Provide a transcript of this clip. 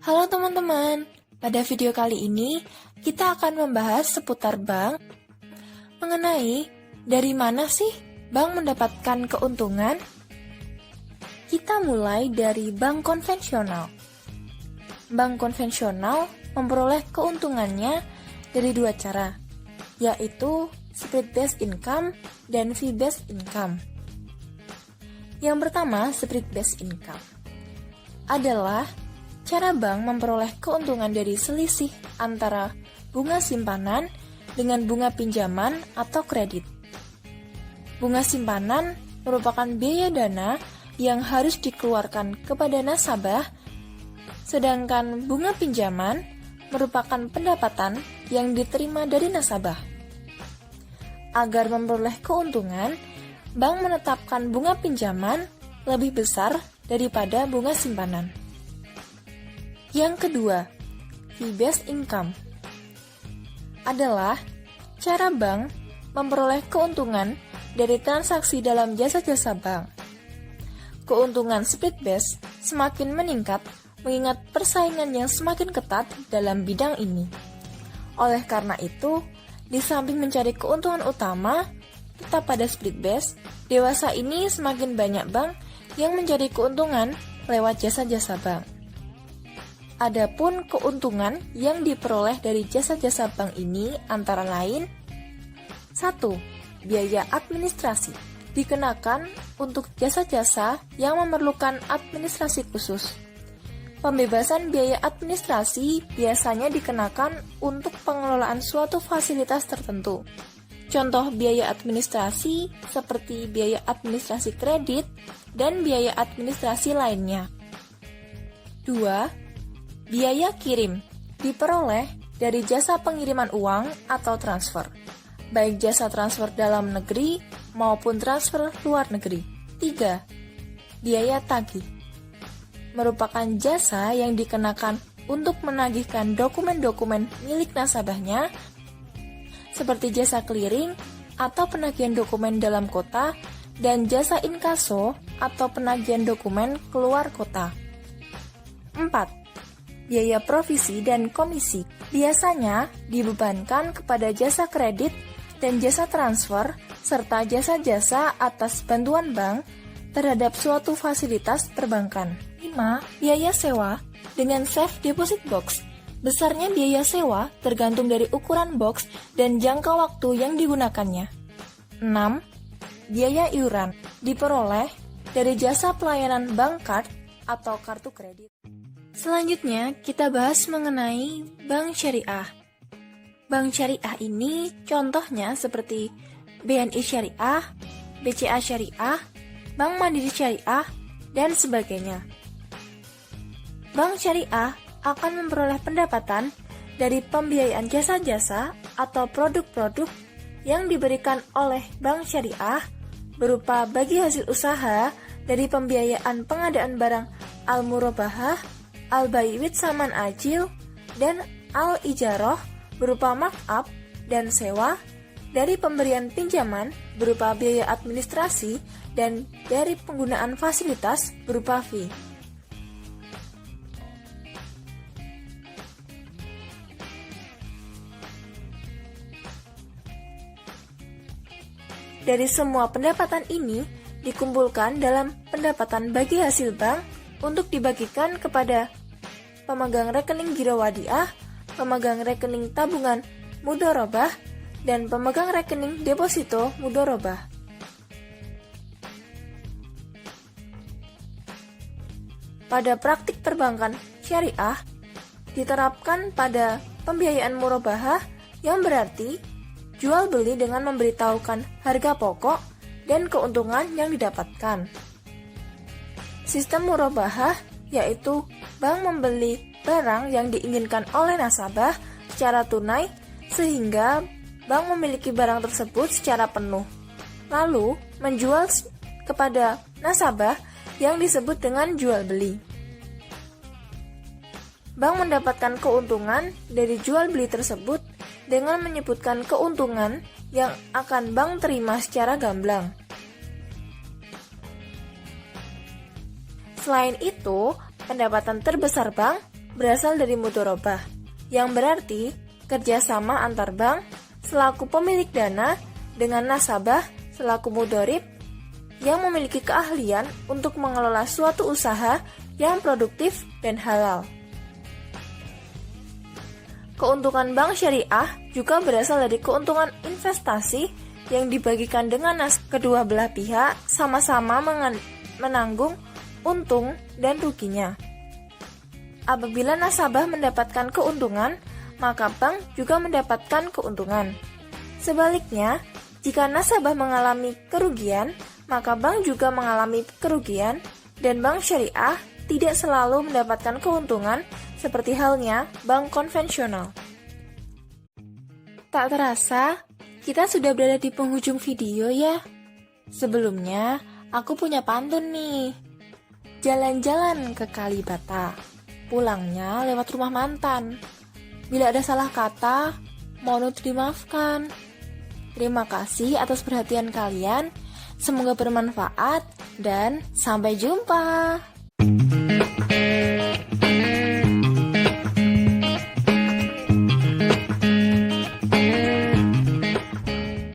Halo teman-teman, pada video kali ini kita akan membahas seputar bank mengenai dari mana sih bank mendapatkan keuntungan. Kita mulai dari bank konvensional. Bank konvensional memperoleh keuntungannya dari dua cara, yaitu spread-based income dan fee-based income. Yang pertama, spread-based income adalah cara bank memperoleh keuntungan dari selisih antara bunga simpanan dengan bunga pinjaman atau kredit. Bunga simpanan merupakan biaya dana yang harus dikeluarkan kepada nasabah, sedangkan bunga pinjaman merupakan pendapatan yang diterima dari nasabah. Agar memperoleh keuntungan, bank menetapkan bunga pinjaman lebih besar daripada bunga simpanan. Yang kedua, fee-based income adalah cara bank memperoleh keuntungan dari transaksi dalam jasa-jasa bank. Keuntungan spread-based semakin meningkat mengingat persaingan yang semakin ketat dalam bidang ini. Oleh karena itu, di samping mencari keuntungan utama tetap pada spread-based, dewasa ini semakin banyak bank yang mencari keuntungan lewat jasa-jasa bank. Adapun keuntungan yang diperoleh dari jasa-jasa bank ini antara lain: 1. Biaya administrasi dikenakan untuk jasa-jasa yang memerlukan administrasi khusus. Pembebasan biaya administrasi biasanya dikenakan untuk pengelolaan suatu fasilitas tertentu. Contoh biaya administrasi seperti biaya administrasi kredit dan biaya administrasi lainnya. 2. Biaya kirim diperoleh dari jasa pengiriman uang atau transfer, baik jasa transfer dalam negeri maupun transfer luar negeri. 3. Biaya tagih merupakan jasa yang dikenakan untuk menagihkan dokumen-dokumen milik nasabahnya, seperti jasa clearing atau penagihan dokumen dalam kota, dan jasa inkaso atau penagihan dokumen keluar kota. 4. Biaya provisi dan komisi biasanya dibebankan kepada jasa kredit dan jasa transfer, serta jasa-jasa atas bantuan bank terhadap suatu fasilitas perbankan. 5. Biaya sewa dengan safe deposit box. Besarnya biaya sewa tergantung dari ukuran box dan jangka waktu yang digunakannya. 6. Biaya iuran diperoleh dari jasa pelayanan bank card atau kartu kredit. Selanjutnya, kita bahas mengenai bank syariah. Bank syariah ini contohnya seperti BNI Syariah, BCA Syariah, Bank Mandiri Syariah, dan sebagainya. Bank syariah akan memperoleh pendapatan dari pembiayaan jasa-jasa atau produk-produk yang diberikan oleh bank syariah berupa bagi hasil usaha dari pembiayaan pengadaan barang al-murabahah, al-bai'wit saman ajil, dan al-ijarah berupa markup dan sewa, dari pemberian pinjaman berupa biaya administrasi, dan dari penggunaan fasilitas berupa fee. Dari semua pendapatan ini dikumpulkan dalam pendapatan bagi hasil bank untuk dibagikan kepada pemegang rekening giro wadiah, pemegang rekening tabungan mudharabah, dan pemegang rekening deposito mudharabah. Pada praktik perbankan syariah diterapkan pada pembiayaan murabahah, yang berarti jual beli dengan memberitahukan harga pokok dan keuntungan yang didapatkan. Sistem murabahah yaitu bank membeli barang yang diinginkan oleh nasabah secara tunai sehingga bank memiliki barang tersebut secara penuh, lalu menjual kepada nasabah yang disebut dengan jual beli. Bank mendapatkan keuntungan dari jual beli tersebut dengan menyebutkan keuntungan yang akan bank terima secara gamblang. Selain itu, pendapatan terbesar bank berasal dari mudharabah, yang berarti kerjasama antar bank selaku pemilik dana dengan nasabah selaku mudharib yang memiliki keahlian untuk mengelola suatu usaha yang produktif dan halal. Keuntungan bank syariah juga berasal dari keuntungan investasi yang dibagikan dengan kedua belah pihak sama-sama menanggung untung dan ruginya. Apabila nasabah mendapatkan keuntungan, maka bank juga mendapatkan keuntungan. Sebaliknya, jika nasabah mengalami kerugian, maka bank juga mengalami kerugian, dan bank syariah tidak selalu mendapatkan keuntungan seperti halnya bank konvensional. Tak terasa, kita sudah berada di penghujung video ya. Sebelumnya, aku punya pantun nih. Jalan-jalan ke Kalibata, pulangnya lewat rumah mantan. Bila ada salah kata, mohon dimaafkan. Terima kasih atas perhatian kalian. Semoga bermanfaat dan sampai jumpa.